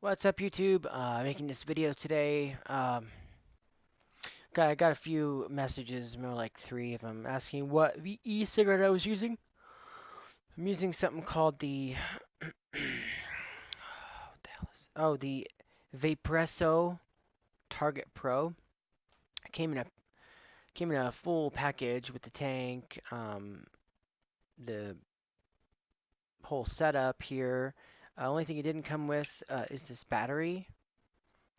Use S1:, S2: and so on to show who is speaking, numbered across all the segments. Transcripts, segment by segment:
S1: What's up, YouTube? Making this video today. I got a few messages, more like three of them, asking what e-cigarette I was using. I'm using something called the what the hell is the Vaporesso Target Pro. It came in a full package with the tank, the whole setup here. Only thing it didn't come with is this battery.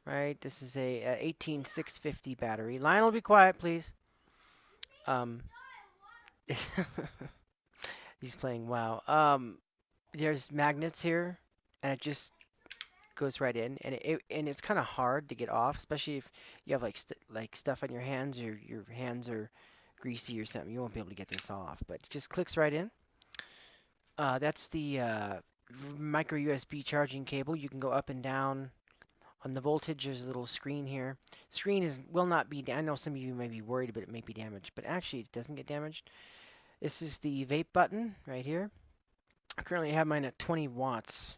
S1: Right, this is a 18650 battery. Lionel, be quiet, please. Um, he's playing WoW. There's magnets here, and it just goes right in, and it's kind of hard to get off, especially if you have like stuff on your hands or your hands are greasy or something. You won't be able to get this off, but it just clicks right in. That's the micro USB charging cable. You can go up and down on the voltage. There's a little screen here. Screen will not be. I know some of you may be worried, but it may be damaged, but actually it doesn't get damaged. This is the vape button right here. I currently have mine at 20 watts.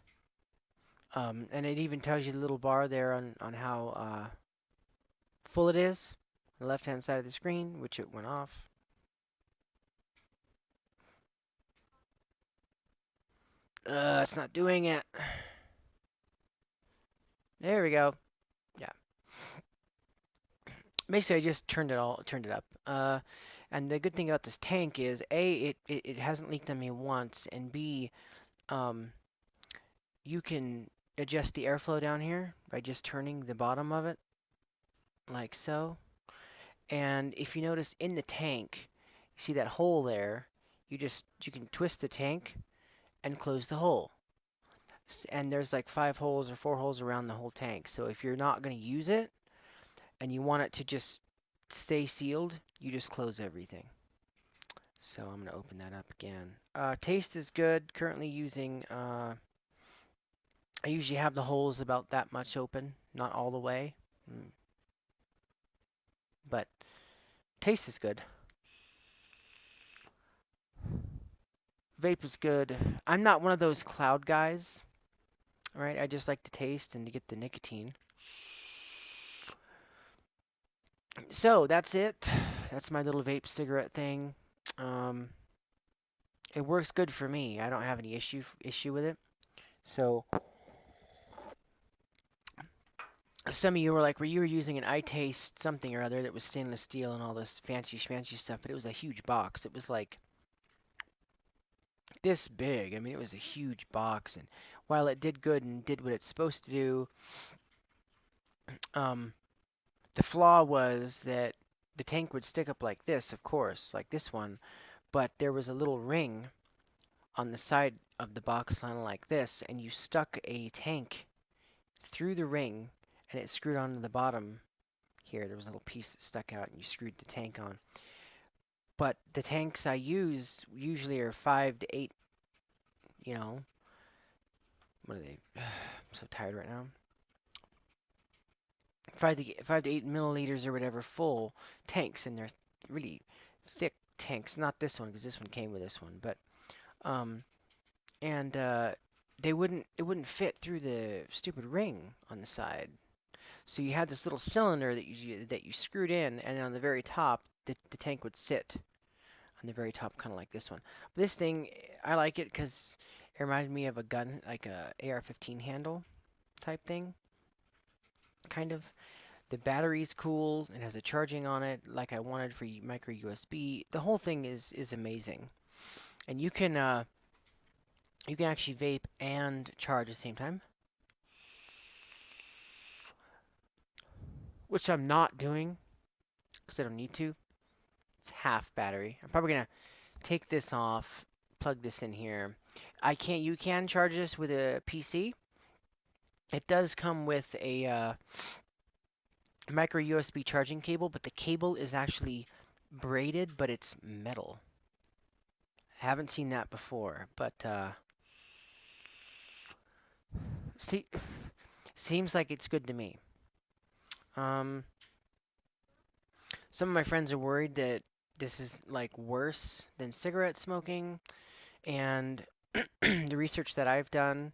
S1: And it even tells you the little bar there on how full it is on the left hand side of the screen, which it went off. It's not doing it. There we go. Yeah. Basically, I just turned it up. And the good thing about this tank is it hasn't leaked on me once, and B, um, you can adjust the airflow down here by just turning the bottom of it like so. And if you notice in the tank, you see that hole there, you can twist the tank and close the hole. And there's like 5 holes or 4 holes around the whole tank. So if you're not going to use it and you want it to just stay sealed, you just close everything. So I'm going to open that up again. Taste is good. Currently using, I usually have the holes about that much open, not all the way. But taste is good. Vape is good. I'm not one of those cloud guys, right? I just like to taste and to get the nicotine. So that's it. That's my little vape cigarette thing. Um, it works good for me. I don't have any issue with it. So some of you were like, you were using an iTaste something or other that was stainless steel and all this fancy schmancy stuff, but it was a huge box. It was like this big. I mean, it was a huge box, and while it did good and did what it's supposed to do, um, the flaw was that the tank would stick up like this, of course, like this one, but there was a little ring on the side of the box line like this, and you stuck a tank through the ring, and it screwed onto the bottom here. There was a little piece that stuck out, and you screwed the tank on. But the tanks I use usually are 5 to 8, you know, what are they? I'm so tired right now. 5 to 8 milliliters or whatever full tanks, and they're really thick tanks. Not this one, because this one came with this one, but um, and it wouldn't fit through the stupid ring on the side. So you had this little cylinder that you screwed in, and on the very top, the tank would sit on the very top, kind of like this one. But this thing, I like it because it reminded me of a gun, like a AR-15 handle type thing, kind of. The battery's cool. It has a charging on it, like I wanted for micro USB. The whole thing is amazing, and you can actually vape and charge at the same time, which I'm not doing because I don't need to. It's half battery. I'm probably gonna take this off, plug this in here. You can charge this with a PC. It does come with a micro USB charging cable, but the cable is actually braided, but it's metal. Haven't seen that before, but see, seems like it's good to me. Um, some of my friends are worried that this is like worse than cigarette smoking, and the research that I've done,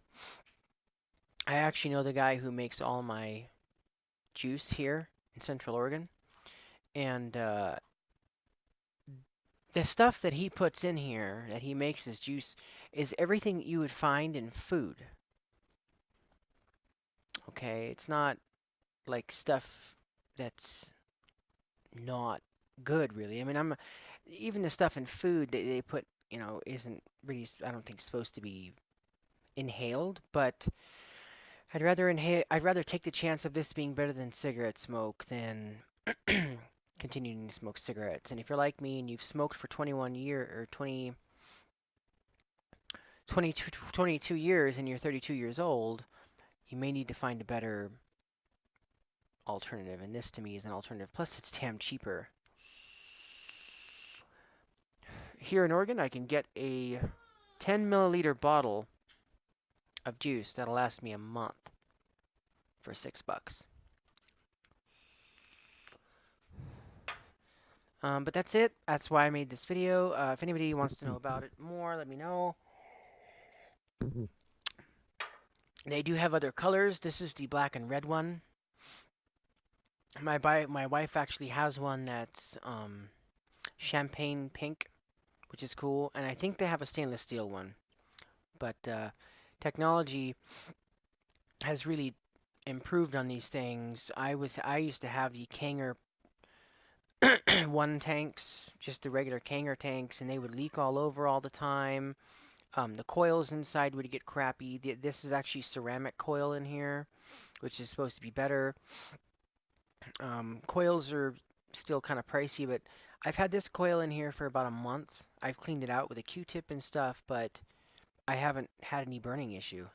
S1: I actually know the guy who makes all my juice here in Central Oregon, and the stuff that he puts in here that he makes his juice is everything you would find in food. Okay, it's not like stuff that's not good really. I mean, I'm even the stuff in food that they put, isn't really I don't think supposed to be inhaled, but I'd rather take the chance of this being better than cigarette smoke than continuing to smoke cigarettes. And if you're like me and you've smoked for 21 year or 22 years and you're 32 years old, you may need to find a better alternative. And this to me is an alternative. Plus, it's damn cheaper. Here in Oregon, I can get a 10 milliliter bottle of juice that'll last me a month for $6. But that's it. That's why I made this video. If anybody wants to know about it more, let me know. They do have other colors. This is the black and red one. My wife actually has one that's champagne pink, which is cool, and I think they have a stainless steel one. But technology has really improved on these things. I used to have the Kanger one tanks, just the regular Kanger tanks, and they would leak all over all the time. The coils inside would get crappy. This is actually ceramic coil in here, which is supposed to be better. Coils are still kind of pricey, but I've had this coil in here for about a month. I've cleaned it out with a Q-tip and stuff, but I haven't had any burning issue.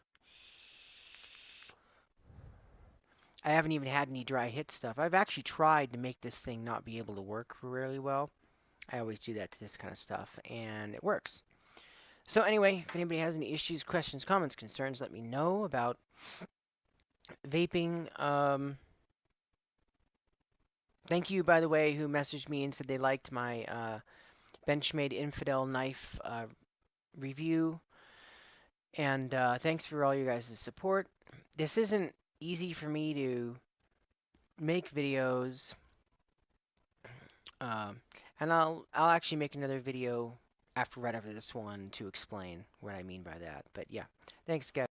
S1: I haven't even had any dry hit stuff. I've actually tried to make this thing not be able to work really well. I always do that to this kind of stuff, and it works. So anyway, if anybody has any issues, questions, comments, concerns, let me know about vaping. Thank you, by the way, who messaged me and said they liked my Benchmade Infidel knife review. And thanks for all you guys' support. This isn't easy for me to make videos, um, and I'll actually make another video right after this one to explain what I mean by that. But yeah, thanks, guys.